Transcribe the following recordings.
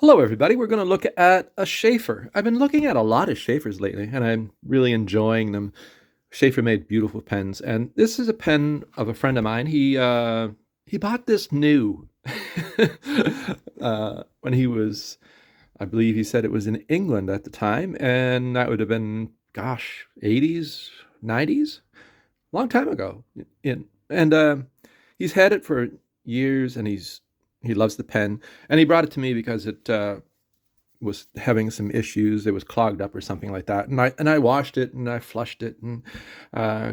Hello, everybody. We're going to look at a Sheaffer. I've been looking at a lot of Sheaffers lately, and I'm really enjoying them. Sheaffer made beautiful pens, and this is a pen of a friend of mine. He bought this new when he was, I believe he said it was in England at the time, and that would have been, gosh, 80s, 90s, long time ago. And he's had it for years, and he loves the pen, and he brought it to me because it was having some issues. It was clogged up or something like that. And I washed it and I flushed it and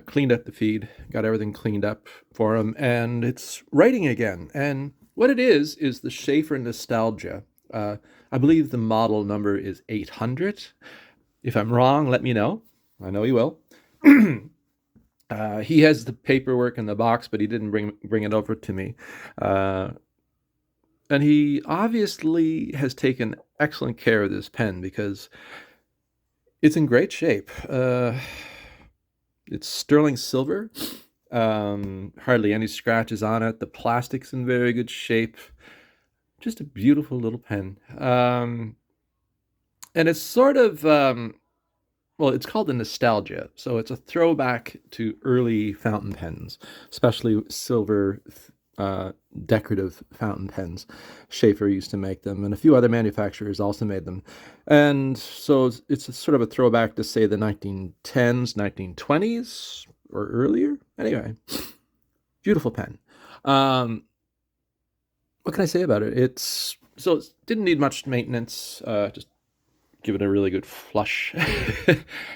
cleaned up the feed, got everything cleaned up for him, and it's writing again. And what it is the Sheaffer Nostalgia. I believe the model number is 800. If I'm wrong, let me know. I know he will. He has the paperwork in the box, but he didn't bring it over to me. And he obviously has taken excellent care of this pen because it's in great shape. It's sterling silver, hardly any scratches on it. The plastic's in very good shape. Just a beautiful little pen. And it's sort of, well, it's called a nostalgia. So it's a throwback to early fountain pens, especially silver decorative fountain pens. Sheaffer used to make them, and a few other manufacturers also made them. And so it's a sort of a throwback to, say, the 1910s, 1920s, or earlier. Anyway, beautiful pen. What can I say about it? It didn't need much maintenance. Just give it a really good flush.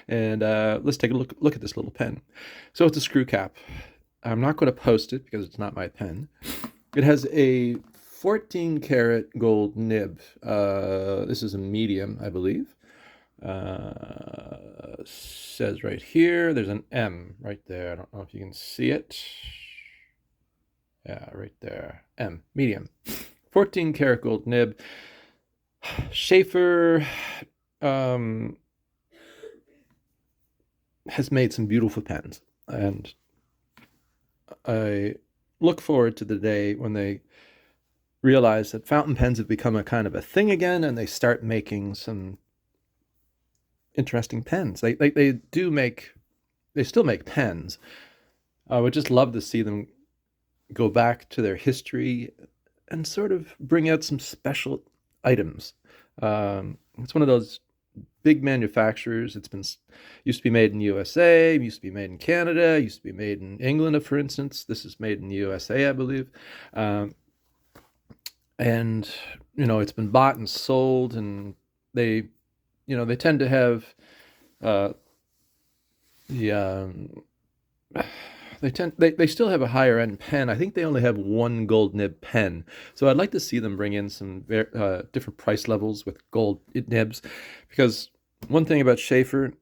And let's take a look at this little pen. So it's a screw cap. I'm not going to post it because it's not my pen. It has a 14 karat gold nib. This is a medium, I believe. Says right here, there's an M right there. I don't know if you can see it. Yeah, right there. M, medium. 14 karat gold nib. Sheaffer has made some beautiful pens, and I look forward to the day when they realize that fountain pens have become a kind of a thing again, and they start making some interesting pens. They still make pens. I would just love to see them go back to their history and sort of bring out some special items. It's one of those big manufacturers. Used to be made in USA, used to be made in Canada, used to be made in England, for instance. This is made in the USA, I believe. And it's been bought and sold, and they tend to have they still have a higher end pen. I think they only have one gold nib pen. So I'd like to see them bring in some different price levels with gold nibs, because one thing about Sheaffer,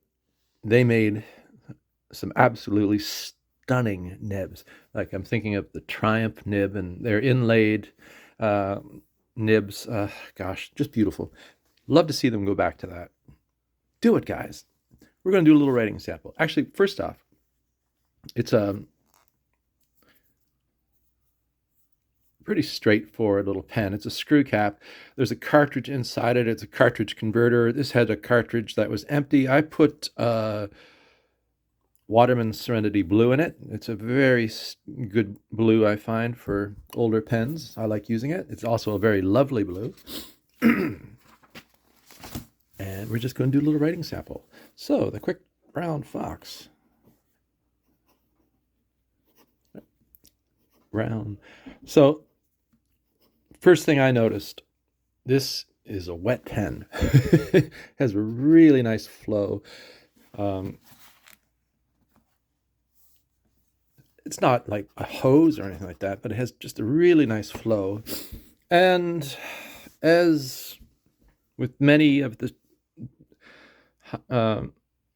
they made some absolutely stunning nibs. Like, I'm thinking of the Triumph nib and their inlaid nibs. Gosh, just beautiful. Love to see them go back to that. Do it, guys. We're going to do a little writing sample. Actually, first off, it's a pretty straightforward little pen. It's a screw cap. There's a cartridge inside it. It's a cartridge converter. This had a cartridge that was empty. I put Waterman Serenity Blue in it. It's a very good blue, I find, for older pens. I like using it. It's also a very lovely blue. And we're just going to do a little writing sample. So, the Quick Brown Fox. Brown. So, first thing I noticed, this is a wet pen. It has a really nice flow. It's not like a hose or anything like that, but it has just a really nice flow. And as with many of the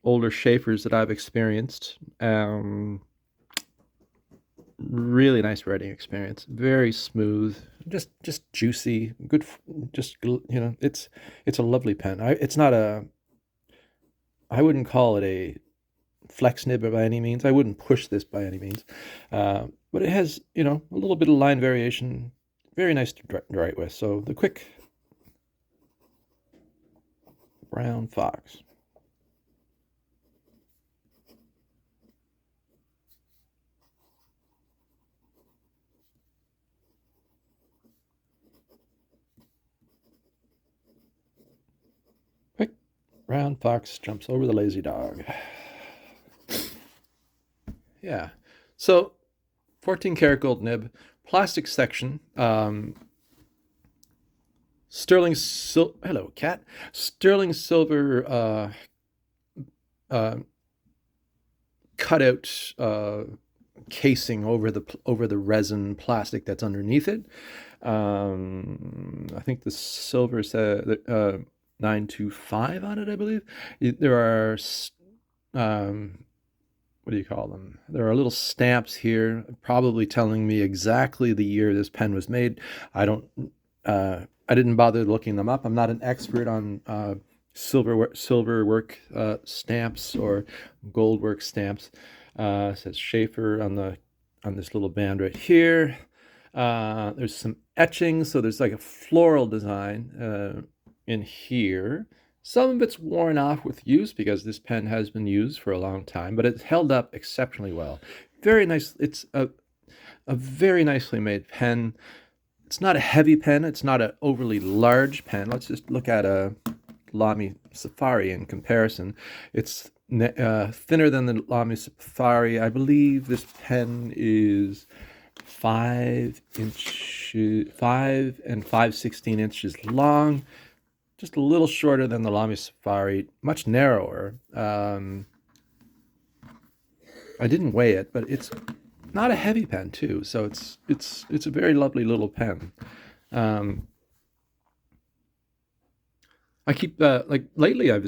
older Sheaffers that I've experienced, really nice writing experience. Very smooth, just juicy, good. Just it's a lovely pen. I wouldn't call it a flex nib by any means. I wouldn't push this by any means, but it has a little bit of line variation. Very nice to write with. So the Quick Brown Fox. Quick, Brown Fox jumps over the lazy dog. Yeah. So 14 karat gold nib, plastic section, hello cat, sterling silver uh, cutout casing over the resin plastic that's underneath it. I think the silver said 925 on it, I believe. There are what do you call them? There are little stamps here, probably telling me exactly the year this pen was made. I don't. I didn't bother looking them up. I'm not an expert on silver work stamps or gold work stamps. It says Sheaffer on this little band right here. There's some etching, so there's like a floral design in here. Some of it's worn off with use because this pen has been used for a long time, but it's held up exceptionally well. Very nice. It's a very nicely made pen. It's not a heavy pen. It's not an overly large pen. Let's just look at a Lamy Safari in comparison. It's thinner than the Lamy Safari. I believe this pen is 5 and 5/16 inches long, just a little shorter than the Lamy Safari, much narrower. I didn't weigh it, but it's not a heavy pen too, so it's a very lovely little pen. I keep like lately I've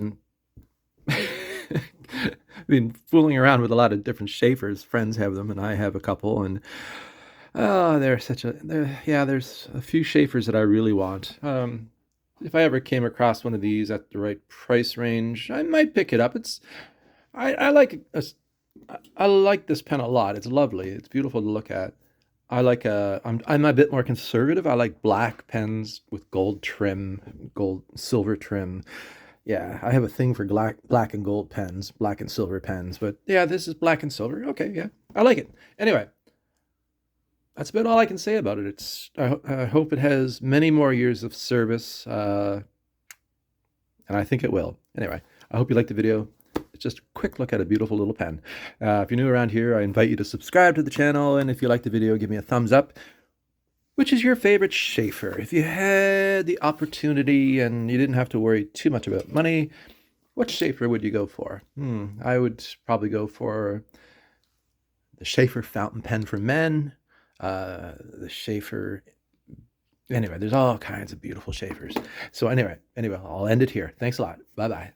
been fooling around with a lot of different Sheaffers. Friends have them, and I have a couple, and there's a few Sheaffers that I really want. If I ever came across one of these at the right price range, I might pick it up. I like this pen a lot. It's lovely. It's beautiful to look at. I'm a bit more conservative. I like black pens with gold trim, silver trim. Yeah, I have a thing for black and gold pens, black and silver pens. But yeah, this is black and silver. Okay, yeah, I like it. Anyway, that's about all I can say about it. I hope it has many more years of service, and I think it will. Anyway, I hope you liked the video. It's just a quick look at a beautiful little pen. If you're new around here, I invite you to subscribe to the channel, and if you like the video, give me a thumbs up. Which is your favorite Sheaffer? If you had the opportunity and you didn't have to worry too much about money, what Sheaffer would you go for? I would probably go for the Sheaffer fountain pen for men, the Sheaffer. Anyway, there's all kinds of beautiful Sheaffers. So anyway, I'll end it here. Thanks a lot. Bye-bye.